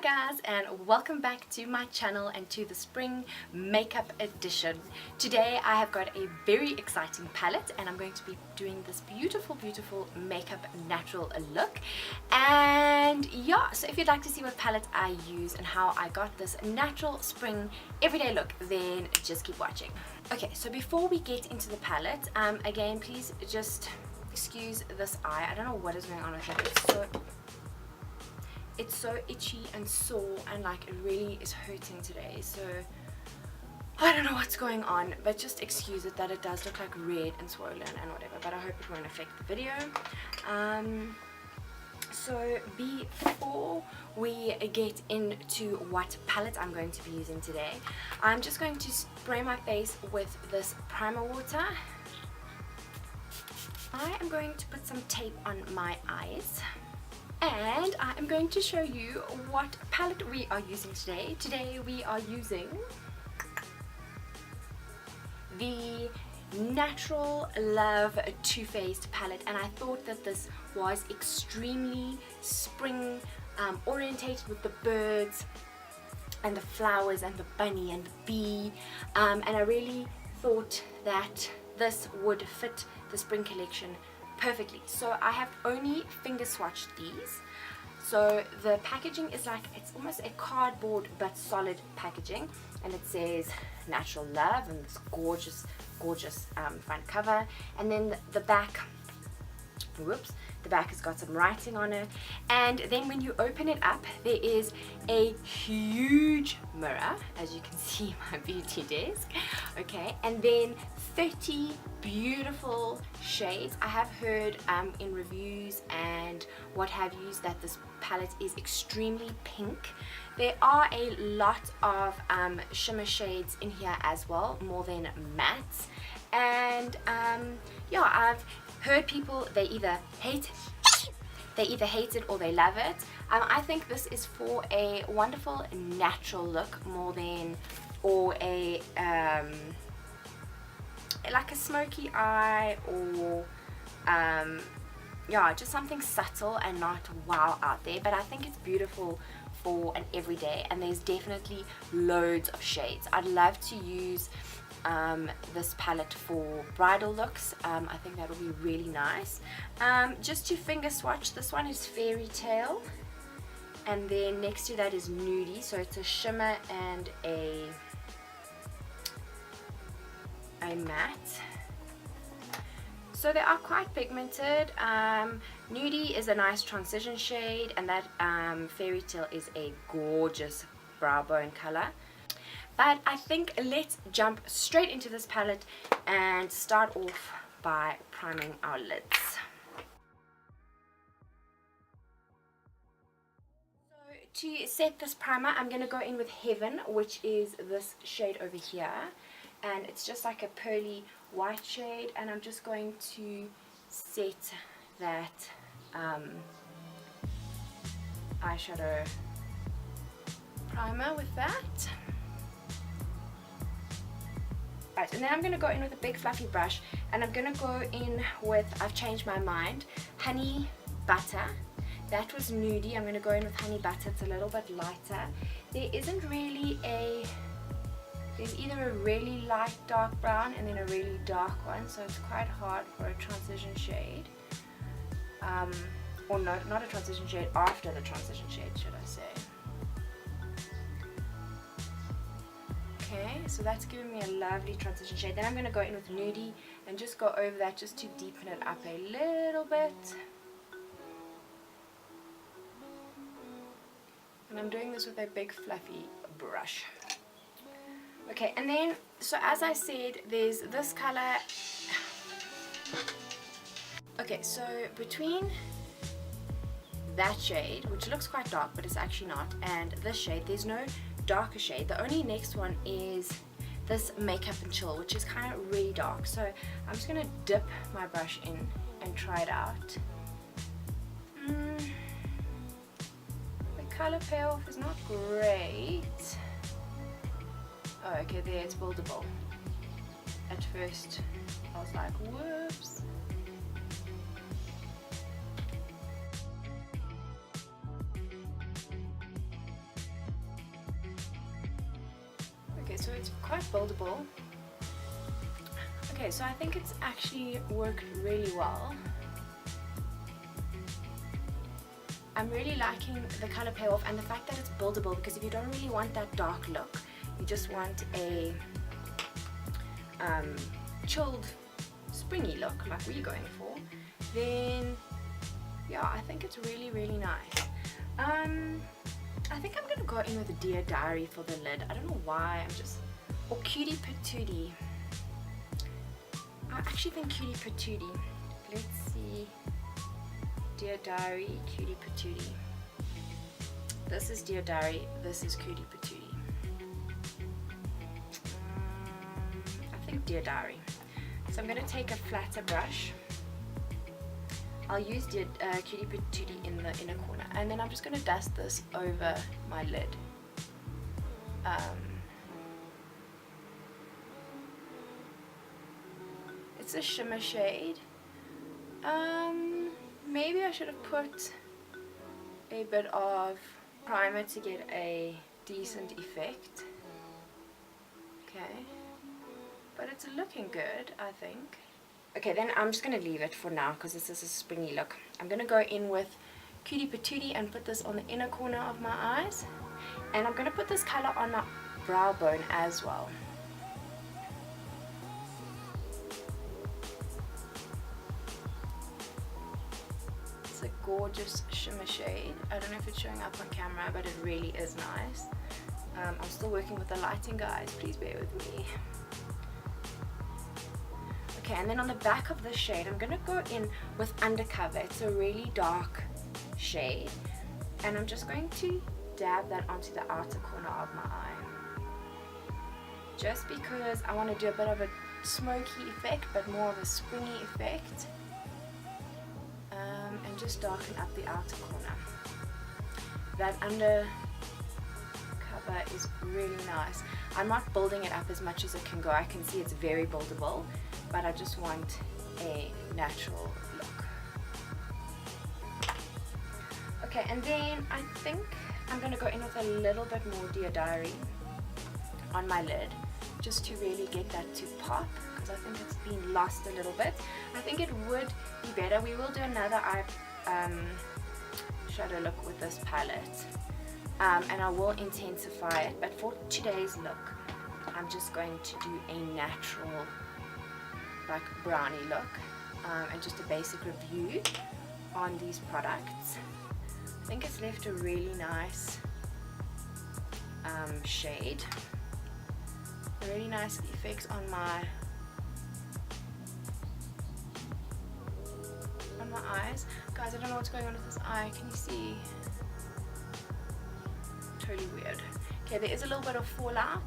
guys, and welcome back to my channel and to the spring makeup edition. Today I have got a very exciting palette and I'm going to be doing this beautiful makeup natural look. And yeah, so if you'd like to see what palette I use and how I got this natural spring everyday look, then just keep watching. Okay, so before we get into the palette, again please just excuse this eye. I don't know what is going on with it. It's so itchy and sore and like it really is hurting today, so I don't know what's going on, but just excuse it that it does look like red and swollen and whatever, but I hope it won't affect the video. So before we get into what palette I'm going to be using today, I'm just going to spray my face with this primer water. I am going to put some tape on my eyes. And I am going to show you what palette we are using today. Today we are using the Natural Love Too Faced palette, and I thought that this was extremely spring orientated with the birds and the flowers and the bunny and the bee, and I really thought that this would fit the spring collection perfectly. So I have only finger swatched these. So the packaging is like, it's almost a cardboard but solid packaging, and it says Natural Love and this gorgeous front cover, and then the back, whoops, the back has got some writing on it, and then when you open it up there is a huge mirror, as you can see my beauty desk, okay, and then 30 beautiful shades. I have heard in reviews and what have yous that this palette is extremely pink. There are a lot of shimmer shades in here as well, more than mattes, and yeah, I've heard people, they either hate it or they love it. I think this is for a wonderful natural look more than, or a like a smoky eye, or yeah, just something subtle and not wow out there, but I think it's beautiful for an everyday, and there's definitely loads of shades. I'd love to use this palette for bridal looks. I think that will be really nice. Just to finger swatch, this one is Fairy Tale, and then next to that is Nudie, so it's a shimmer and a matte. So they are quite pigmented. Nudie is a nice transition shade, and that Fairy Tale is a gorgeous brow bone color. But I think let's jump straight into this palette and start off by priming our lids. So to set this primer, I'm going to go in with Heaven, which is this shade over here, and it's just like a pearly white shade, and I'm just going to set that eyeshadow primer with that. Right, and then I'm going to go in with a big fluffy brush, and I'm going to go in with, I've changed my mind, Honey Butter. That was Nudie. I'm going to go in with Honey Butter. It's a little bit lighter. There isn't really a, there's either a really light dark brown and then a really dark one, so it's quite hard for a transition shade, or no, not a transition shade, after the transition shade, should I say. Okay, so that's giving me a lovely transition shade. Then I'm going to go in with Nudie and just go over that just to deepen it up a little bit. And I'm doing this with a big fluffy brush. Okay, and then, so as I said, there's this color. Okay, so between that shade, which looks quite dark but it's actually not, and this shade, there's no darker shade. The only next one is this Makeup and Chill, which is kind of really dark. So I'm just going to dip my brush in and try it out. The color payoff is not great. Oh, okay, there, it's buildable. At first I was like, whoops. quite buildable. Okay, so I think it's actually worked really well. I'm really liking the color payoff and the fact that it's buildable, because if you don't really want that dark look, you just want a chilled, springy look like we're going for, then yeah, I think it's really, really nice. I think I'm gonna go in with a Dear Diary for the lid. I don't know why, or Cutie Patootie. I actually think Cutie Patootie. Let's see. Dear Diary, Cutie Patootie. This is Dear Diary, this is Cutie Patootie. I think Dear Diary. So I'm going to take a flatter brush. I'll use Cutie Patootie in the inner corner, and then I'm just going to dust this over my lid. It's a shimmer shade. Maybe I should have put a bit of primer to get a decent effect. Okay, but it's looking good, I think. Okay, then I'm just going to leave it for now because this is a springy look. I'm going to go in with Cutie Patootie and put this on the inner corner of my eyes, and I'm going to put this color on my brow bone as well. A gorgeous shimmer shade. I don't know if it's showing up on camera, but it really is nice. I'm still working with the lighting, guys, please bear with me. Okay, and then on the back of this shade I'm gonna go in with Undercover. It's a really dark shade, and I'm just going to dab that onto the outer corner of my eye, just because I want to do a bit of a smoky effect but more of a springy effect. And just darken up the outer corner. That under cover is really nice. I'm not building it up as much as it can go. I can see it's very buildable, but I just want a natural look. Okay, and then I think I'm going to go in with a little bit more Dear Diary on my lid, just to really get that to pop, because I think it's been lost a little bit. I think it would be better. We will do another eye shadow look with this palette, and I will intensify it, but for today's look I'm just going to do a natural, like, brownie look, and just a basic review on these products. I think it's left a really nice shade, really nice effects on my eyes. Guys, I don't know what's going on with this eye. Can you see? Totally weird. Okay, there is a little bit of fallout.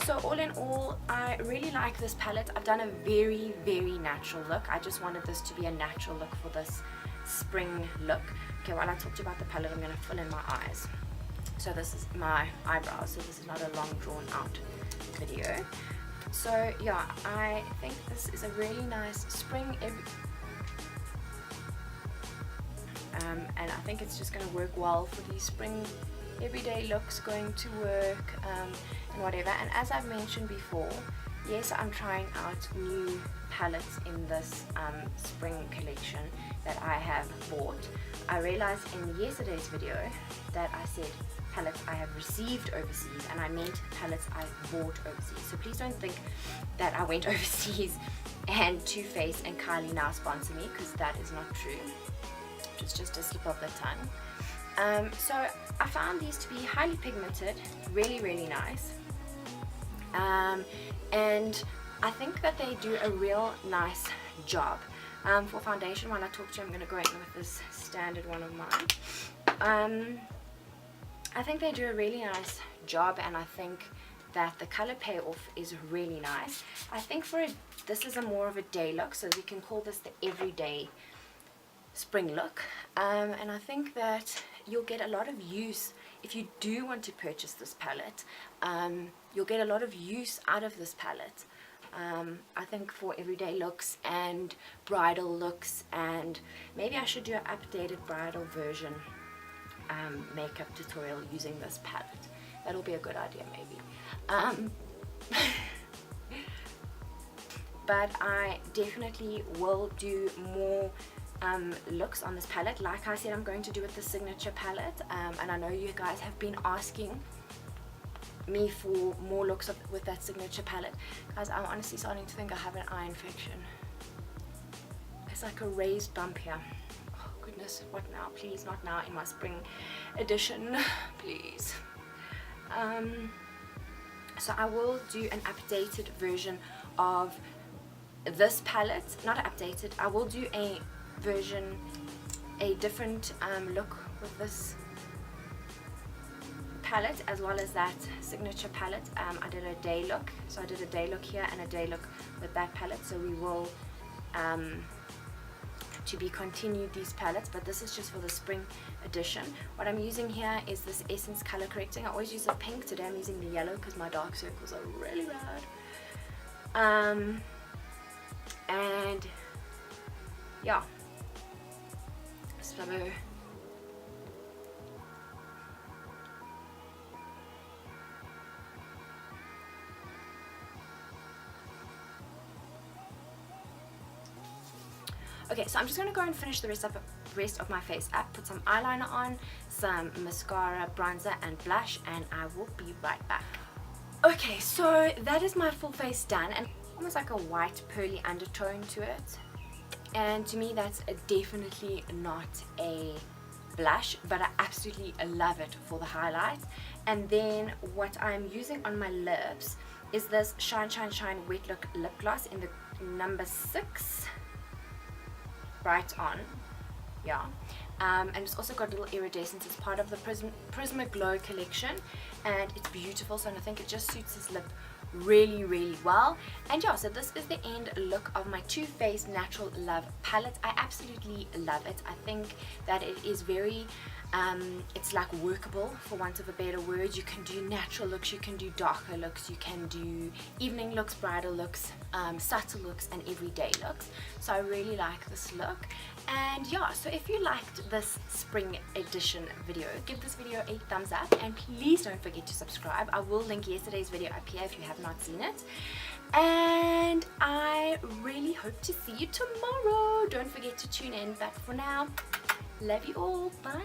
So all in all, I really like this palette. I've done a very, very natural look. I just wanted this to be a natural look for this spring look. Okay, while I talked about the palette, I'm going to fill in my eyes. So this is my eyebrows, so this is not a long drawn out video. So yeah, I think this is a really nice spring and I think it's just going to work well for these spring everyday looks, going to work and whatever. And as I've mentioned before, yes, I'm trying out new palettes in this spring collection that I have bought. I realized in yesterday's video that I said palettes I have received overseas, and I meant palettes I bought overseas. So please don't think that I went overseas and Too Faced and Kylie now sponsor me, because that is not true. It's just a slip of the tongue. So I found these to be highly pigmented, really, really nice, and I think that they do a real nice job. For foundation, while I talk to you, I'm going to go in with this standard one of mine. I think they do a really nice job, and I think that the color payoff is really nice. I think this is a more of a day look, so we can call this the everyday spring look, and I think that you'll get a lot of use if you do want to purchase this palette. You'll get a lot of use out of this palette. I think for everyday looks and bridal looks, and maybe I should do an updated bridal version makeup tutorial using this palette. That'll be a good idea, maybe. but I definitely will do more looks on this palette. Like I said, I'm going to do with the signature palette, and I know you guys have been asking me for more looks with that signature palette. Guys, I'm honestly starting to think I have an eye infection. It's like a raised bump here. Oh goodness, what now? Please, not now in my spring edition, please. So I will do an updated version of this palette. Not updated, I will do a version, a different look with this palette as well as that signature palette. I did a day look, so I did a day look here and a day look with that palette, so we will to be continued these palettes, but this is just for the spring edition. What I'm using here is this Essence color correcting. I always use the pink. Today I'm using the yellow because my dark circles are really bad. And yeah, so okay, so I'm just going to go and finish the rest of my face up, put some eyeliner on, some mascara, bronzer and blush, and I will be right back. Okay, so that is my full face done, and almost like a white pearly undertone to it, and to me that's definitely not a blush, but I absolutely love it for the highlight. And then what I'm using on my lips is this Shine Shine Shine Wet Look lip gloss in the number 6. Right on, yeah, and it's also got little iridescence as part of the Prisma Glow collection, and it's beautiful, so I think it just suits his lip really well. And yeah, so this is the end look of my Too Faced Natural Love palette. I absolutely love it. I think that it is very it's like workable, for want of a better word. You can do natural looks, you can do darker looks, you can do evening looks, bridal looks, subtle looks and everyday looks. So I really like this look. And yeah, so if you liked this spring edition video, give this video a thumbs up, and please don't forget to subscribe. I will link yesterday's video up here if you have not seen it. And I really hope to see you tomorrow. Don't forget to tune in, but for now, love you all. Bye.